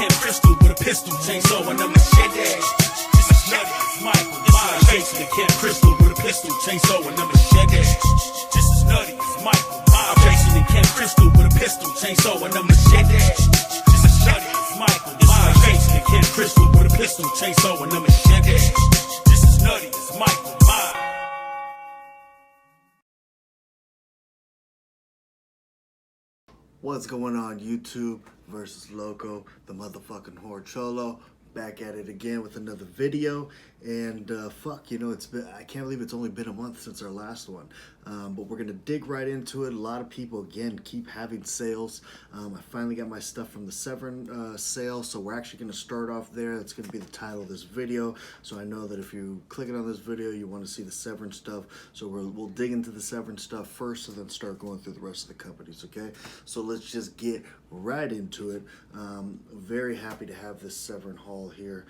Camp Crystal with a pistol, chainsaw and a machete. This is nutty, it's Michael Myers. Chasing the Camp Crystal with a pistol, chainsaw and a machete. This is nutty, it's Michael Myers. Chasing the Camp Crystal with a pistol, chainsaw and a machete. This is nutty, it's Michael Myers. Chasing the Camp Crystal with a pistol, chainsaw and a machete. This is nutty, it's Michael Myers. What's going on, YouTube versus Loco, the motherfucking whore cholo, back at it again with another video. And fuck, you know, I can't believe it's only been a month since our last one. But we're gonna dig right into it. A lot of people again keep having sales. I finally got my stuff from the Severin sale, so we're actually gonna start off there. That's gonna be the title of this video. So I know that if you click it on this video, you want to see the Severin stuff. So we'll dig into the Severin stuff first, and then start going through the rest of the companies. Okay, so let's just get right into it. Very happy to have this Severin haul here.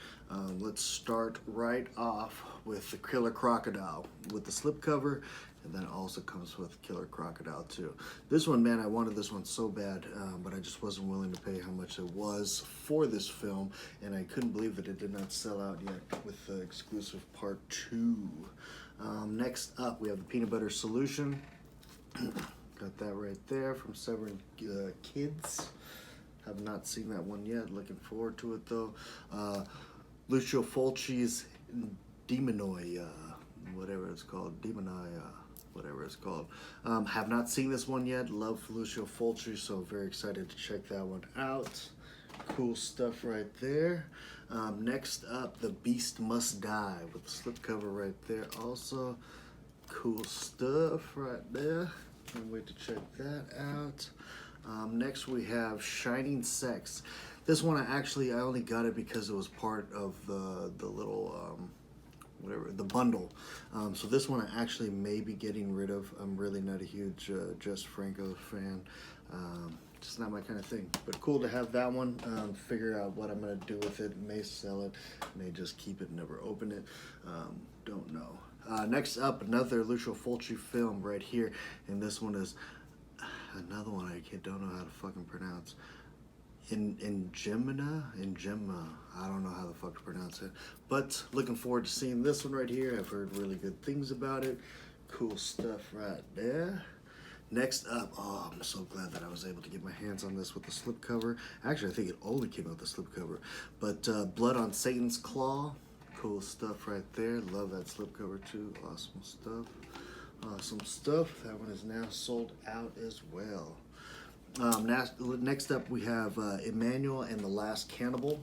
Let's start right off with the Killer Crocodile with the slipcover, and then it also comes with Killer Crocodile too. This one, man, I wanted this one so bad, but I just wasn't willing to pay how much it was for this film, and I couldn't believe that it did not sell out yet with the exclusive part 2. Next up, we have the Peanut Butter Solution. Got that right there from Severin Kids. Have not seen that one yet. Looking forward to it though. Lucio Fulci's Demonoi, whatever it's called. Demonoi, whatever it's called. Have not seen this one yet. Love Lucio Fulci, so very excited to check that one out. Cool stuff right there. Next up, The Beast Must Die with the slipcover right there also. Cool stuff right there. Can't wait to check that out. Next we have Shining Sex. This one I only got it because it was part of the little the bundle. So this one I actually may be getting rid of. I'm really not a huge Jess Franco fan. Just not my kind of thing. But cool to have that one. Figure out what I'm gonna do with it. May sell it. May just keep it, never open it. Don't know. Next up, another Lucio Fulci film right here, and this one is another one I don't know how to fucking pronounce. In Gemma, I don't know how the fuck to pronounce it, but looking forward to seeing this one right here. I've heard really good things about it. Cool stuff right there. Next up, oh, I'm so glad that I was able to get my hands on this with the slipcover. Actually, I think it only came out the slipcover, but Blood on Satan's Claw. Cool stuff right there. Love that slipcover too. Awesome stuff. Awesome stuff. That one is now sold out as well. Next up we have Emmanuel and the Last Cannibal.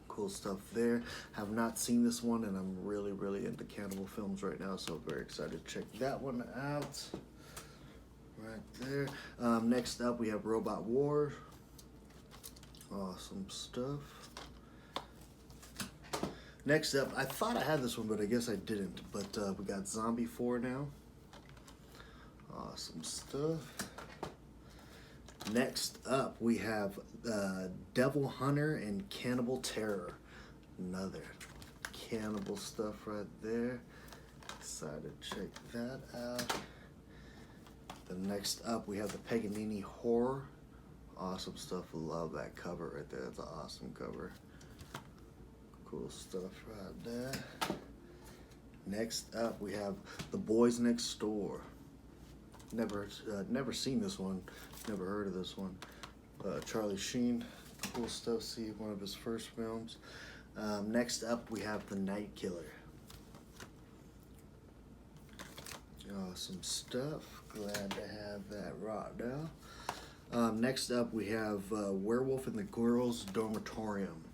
Cool stuff there. Have not seen this one, and I'm really, really into cannibal films right now, so very excited to check that one out. Right there. Next up we have Robot War. Awesome stuff. Next up, I thought I had this one, but I guess I didn't. But we got Zombie 4 now. Awesome stuff. Next up, we have Devil Hunter and Cannibal Terror. Another cannibal stuff right there. Excited to check that out. The next up, we have the Paganini Horror. Awesome stuff. Love that cover right there. That's an awesome cover. Cool stuff right there. Next up, we have The Boys Next Door. Never seen this one. Never heard of this one. Charlie Sheen. Cool stuff. See one of his first films. Next up, we have The Night Killer. Awesome stuff. Glad to have that right now. Next up, we have Werewolf in the Girls' Dormitorium.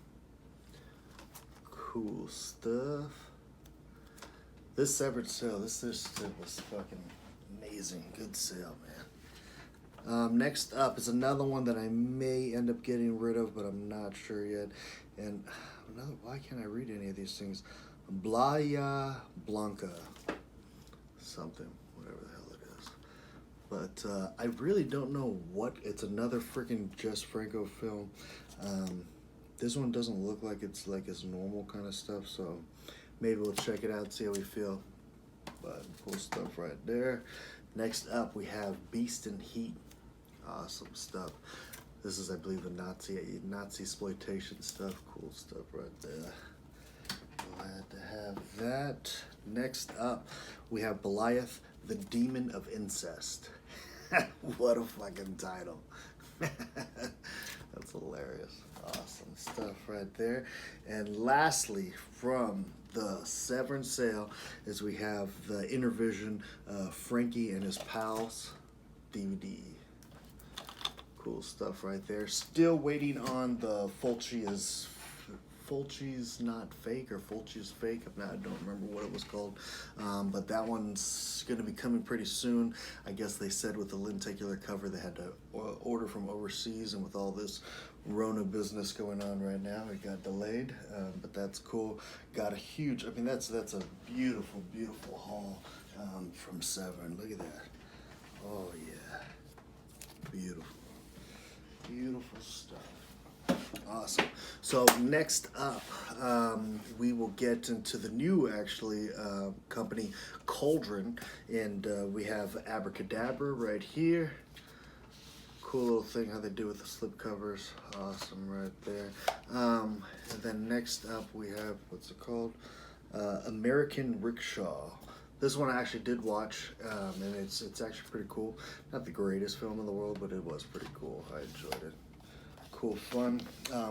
Cool stuff. This Severin sale, this was fucking amazing. Good sale, man. Next up is another one that I may end up getting rid of, but I'm not sure yet. And why can't I read any of these things? Playa Blanca. Something, whatever the hell it is. But I really don't know what. It's another freaking Jess Franco film. This one doesn't look like it's like his normal kind of stuff, so maybe we'll check it out, see how we feel. But cool stuff right there. Next up, we have Beast and Heat. Awesome stuff. This is, I believe, the Nazi exploitation stuff. Cool stuff right there. Glad to have that. Next up, we have Goliath, the Demon of Incest. What a fucking title. That's hilarious. Awesome stuff right there. And lastly, from the Severin sale, is we have the Intervision Frankie and His Pals DVD. Cool stuff right there. Still waiting on the Fulci's Not Fake, or Fulci's Fake. I don't remember what it was called. But that one's going to be coming pretty soon. I guess they said with the lenticular cover they had to order from overseas, and with all this Rona business going on right now, it got delayed. But that's cool. Got a huge, I mean, that's a beautiful, beautiful haul from Severin. Look at that. Oh, yeah. Beautiful. Beautiful stuff. Awesome. So next up, we will get into the new, actually, company, Cauldron, and we have Abracadabra right here. Cool little thing how they do with the slip covers. Awesome right there. And then next up we have, what's it called? American Rickshaw. This one I actually did watch, and it's actually pretty cool. Not the greatest film in the world, but it was pretty cool. I enjoyed it. Cool, fun.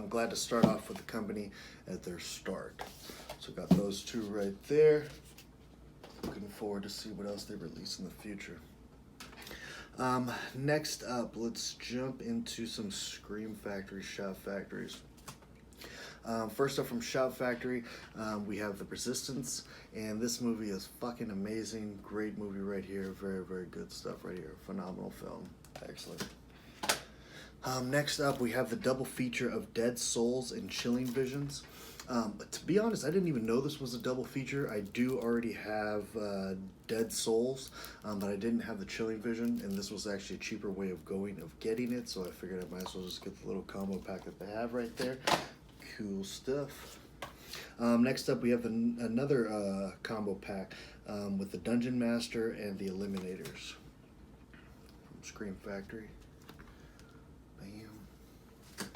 Glad to start off with the company at their start. So got those two right there. Looking forward to see what else they release in the future. Next up, let's jump into some Scream Factory Shout Factories. First up from Shout Factory, we have The Resistance, and this movie is fucking amazing. Great movie right here. Very, very good stuff right here. Phenomenal film. Excellent. Next up, we have the double feature of Dead Souls and Chilling Visions. But to be honest, I didn't even know this was a double feature. I do already have Dead Souls, but I didn't have the Chilling Vision, and this was actually a cheaper way of getting it, so I figured I might as well just get the little combo pack that they have right there. Cool stuff. Next up, we have another combo pack with the Dungeon Master and the Eliminators from Scream Factory. Bam.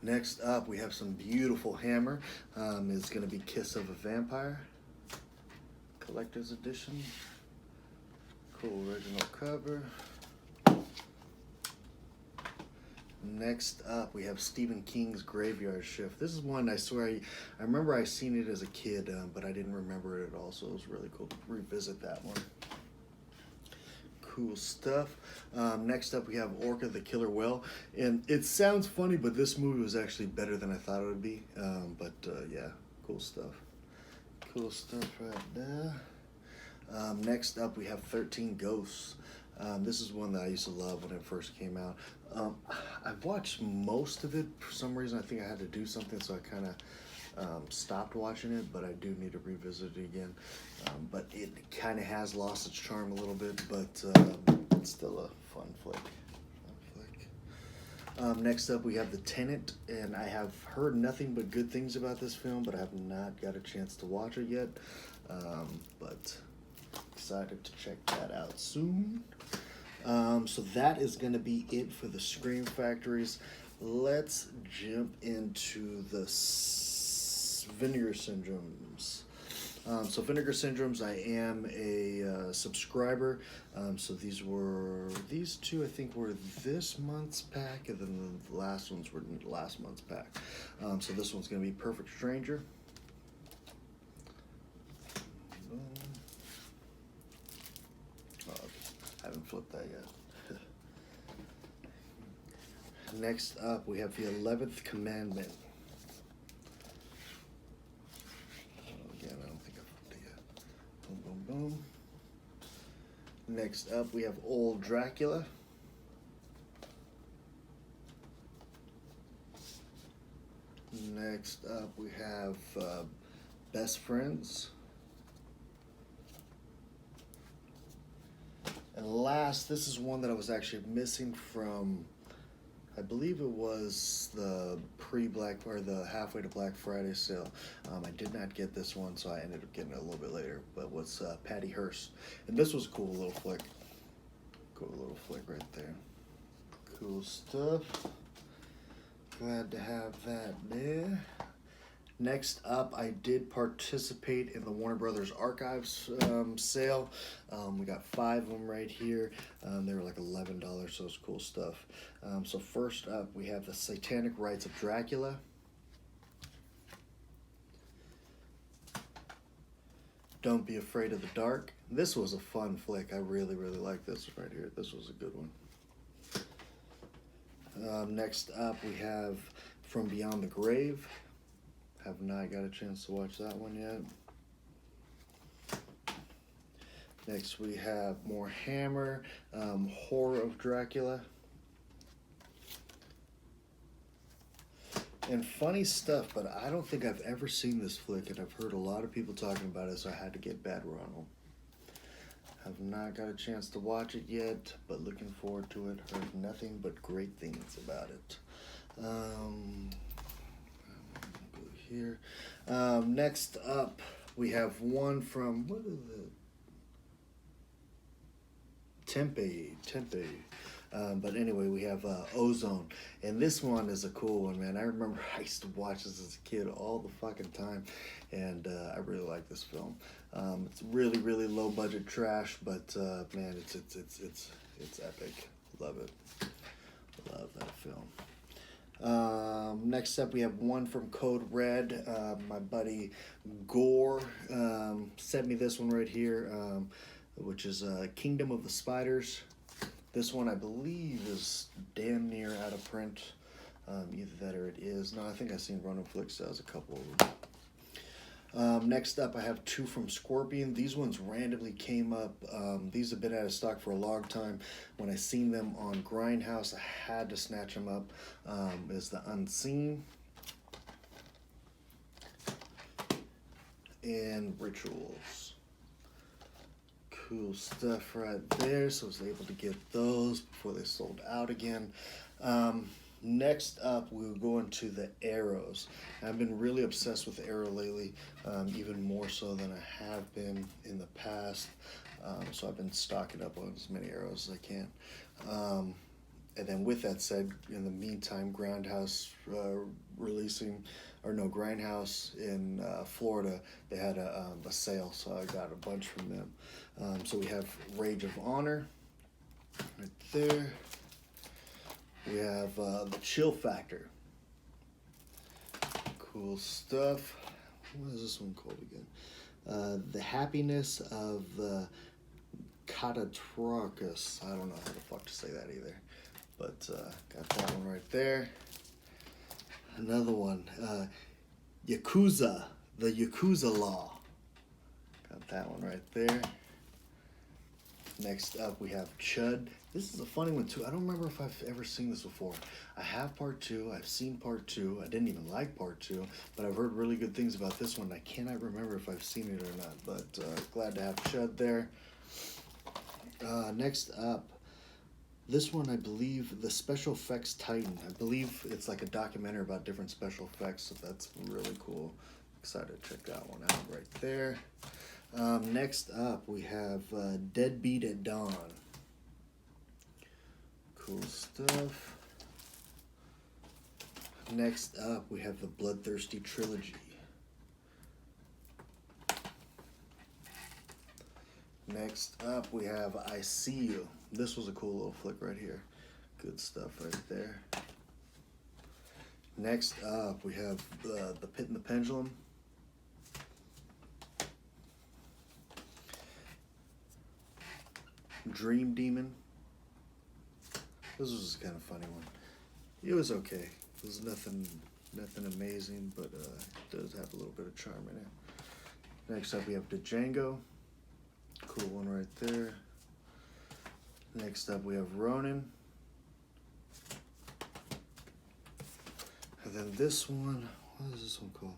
Next up, we have some beautiful Hammer. It's going to be Kiss of a Vampire Collector's Edition. Cool original cover. Next up, we have Stephen King's Graveyard Shift. This is one I swear I remember I seen it as a kid, but I didn't remember it at all, so it was really cool to revisit that one. Cool stuff. Next up, we have Orca the Killer Whale, and it sounds funny, but this movie was actually better than I thought it would be. Yeah, cool stuff. Cool stuff right there. Next up, we have 13 Ghosts. This is one that I used to love when it first came out. I've watched most of it. For some reason, I think I had to do something, so I kind of stopped watching it, but I do need to revisit it again. But it kind of has lost its charm a little bit, but it's still a fun flick. Next up, we have The Tenant, and I have heard nothing but good things about this film, but I have not got a chance to watch it yet. But excited to check that out soon. So that is going to be it for the Scream Factories. Let's jump into the Vinegar Syndromes. So Vinegar Syndromes, I am a subscriber. So these two I think were this month's pack, and then the last ones were last month's pack. So this one's going to be Perfect Stranger. I haven't flipped that yet. Next up, we have the 11th Commandment. Again, I don't think I flipped it yet. Boom, boom, boom. Next up, we have Old Dracula. Next up, we have Best Friends. And last, this is one that I was actually missing from, I believe it was the pre-Black, or the halfway to Black Friday sale. I did not get this one, so I ended up getting it a little bit later, but was Patty Hearst. And this was a cool little flick. Cool little flick right there. Cool stuff. Glad to have that there. Next up, I did participate in the Warner Brothers Archives sale. We got 5 of them right here. They were like $11, so it's cool stuff. So first up, we have The Satanic Rites of Dracula. Don't Be Afraid of the Dark. This was a fun flick. I really, really like this right here. This was a good one. Next up, we have From Beyond the Grave. Have not got a chance to watch that one yet. Next, we have more Hammer, Horror of Dracula. And funny stuff, but I don't think I've ever seen this flick, and I've heard a lot of people talking about it, so I had to get Bad Ronald. Have not got a chance to watch it yet, but looking forward to it. Heard nothing but great things about it. Go here. Next up, we have one from, what is it? Tempe. But anyway, we have Ozone. And this one is a cool one, man. I remember I used to watch this as a kid all the fucking time. And I really like this film. It's really, really low budget trash, but man, it's epic. Love it. Love that film. Next up, we have one from Code Red. My buddy Gore sent me this one right here, which is Kingdom of the Spiders. This one, I believe, is damn near out of print. Either that or it is. No, I think I've seen Ronan Flick sells a couple of them. Next up, I have 2 from Scorpion. These ones randomly came up. These have been out of stock for a long time. When I seen them on Grindhouse, I had to snatch them up. Is The Unseen and Rituals. Cool stuff right there. So I was able to get those before they sold out again. Next up, we'll go into the arrows. I've been really obsessed with Arrow lately, even more so than I have been in the past. So I've been stocking up on as many arrows as I can. And then with that said, in the meantime, Grindhouse Grindhouse in Florida, they had a sale, so I got a bunch from them. So we have Rage of Honor right there. We have the Chill Factor. Cool stuff. What is this one called again? The Happiness of the Catatrocus. I don't know how the fuck to say that either. But got that one right there. Another one. Yakuza. The Yakuza Law. Got that one right there. Next up, we have Chud. This is a funny one, too. I don't remember if I've ever seen this before. I have part 2. I've seen part 2. I didn't even like part 2, but I've heard really good things about this one. I cannot remember if I've seen it or not, but glad to have Chud there. Next up, this one, I believe, the Special Effects Titan. I believe it's like a documentary about different special effects, so that's really cool. Excited to check that one out right there. Next up, we have Deadbeat at Dawn. Cool stuff. Next up, we have the Bloodthirsty Trilogy. Next up, we have I See You. This was a cool little flick right here. Good stuff right there. Next up, we have The Pit and the Pendulum. Dream Demon. This was a kind of funny one. It was okay. It was nothing amazing, but it does have a little bit of charm in it. Next up, we have Django. Cool one right there. Next up, we have Ronin. And then this one, what is this one called?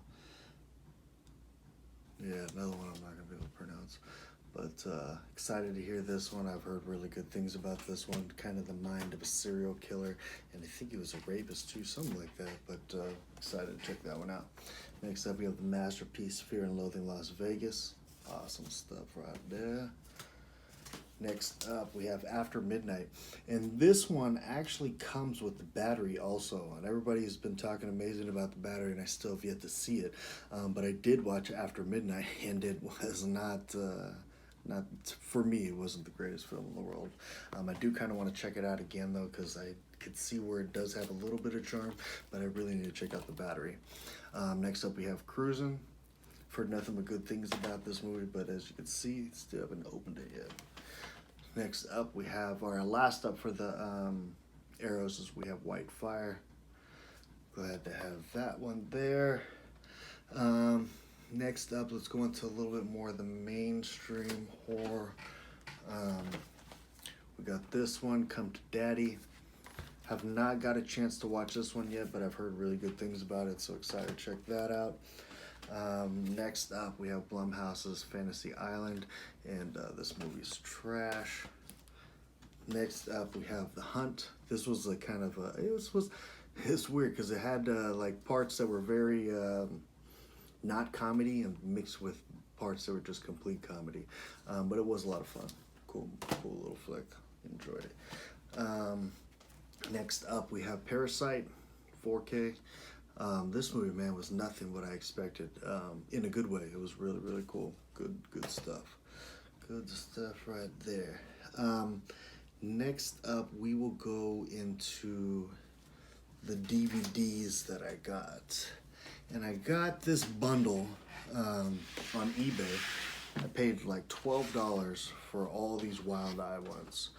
Yeah, another one I'm not going to be able to pronounce. But excited to hear this one. I've heard really good things about this one. Kind of the mind of a serial killer. And I think he was a rapist too, something like that. But excited to check that one out. Next up, we have the masterpiece, Fear and Loathing Las Vegas. Awesome stuff right there. Next up, we have After Midnight. And this one actually comes with the battery also. And everybody's been talking amazing about the battery, and I still have yet to see it. But I did watch After Midnight, and it was not for me, it wasn't the greatest film in the world. I do kind of want to check it out again, though, because I could see where it does have a little bit of charm, but I really need to check out the battery. Next up, we have Cruisin'. I've heard nothing but good things about this movie, but as you can see, still haven't opened it yet. Next up, we have our last up for the arrows is we have White Fire. Glad to have that one there. Next up, let's go into a little bit more of the mainstream horror. We got this one, Come to Daddy. Have not got a chance to watch this one yet, but I've heard really good things about it, so excited to check that out. Next up, we have Blumhouse's Fantasy Island, and this movie's trash. Next up, we have The Hunt. This was a kind of a, it's weird because it had like parts that were very not comedy and mixed with parts that were just complete comedy. But it was a lot of fun. Cool little flick. Enjoyed it. Next up, we have Parasite, 4K. This movie, man, was nothing what I expected. In a good way. It was really, really cool. Good stuff. Good stuff right there. Next up, we will go into the DVDs that I got. And I got this bundle on eBay. I paid like $12 for all these Wild Eye ones.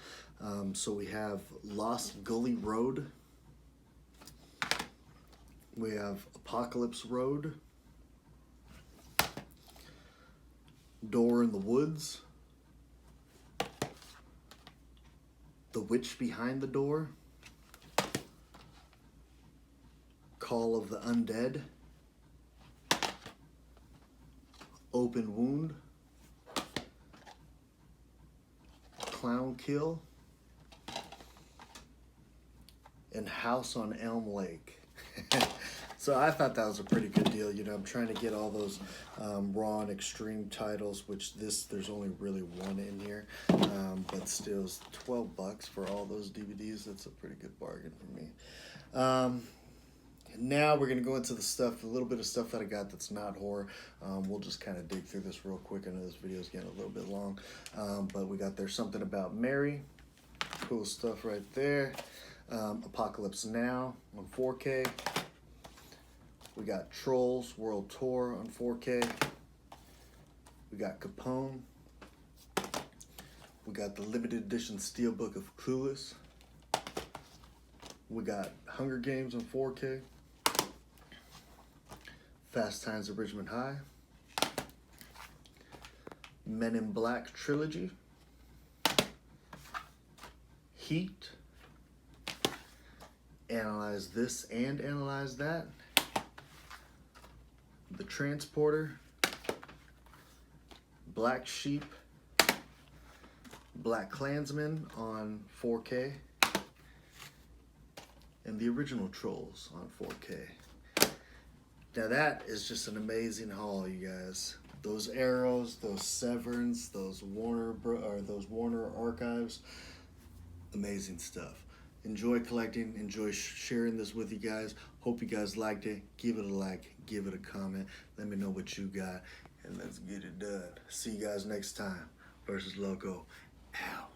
So we have Lost Gully Road. We have Apocalypse Road. Door in the Woods. The Witch Behind the Door. Call of the Undead. Open Wound. Clown Kill. And House on Elm Lake. So I thought that was a pretty good deal. You know, I'm trying to get all those raw and extreme titles, which there's only really one in here. But still, it's $12 for all those DVDs. That's a pretty good bargain for me. Now we're going to go into a little bit of stuff that I got that's not horror. We'll just kind of dig through this real quick. I know this video is getting a little bit long. But we got There's Something About Mary. Cool stuff right there. Apocalypse Now on 4K. We got Trolls World Tour on 4K. We got Capone. We got the limited edition Steelbook of Clueless. We got Hunger Games on 4K. Fast Times at Ridgemont High. Men in Black Trilogy. Heat. Analyze This and Analyze That. The Transporter, Black Sheep, Black Klansman on 4K, and the original Trolls on 4K. Now that is just an amazing haul, you guys. Those Arrows, those Severins, those Warner Archives, amazing stuff. Enjoy collecting, enjoy sharing this with you guys. Hope you guys liked it. Give it a like, give it a comment. Let me know what you got, and let's get it done. See you guys next time. Versus Loco, out.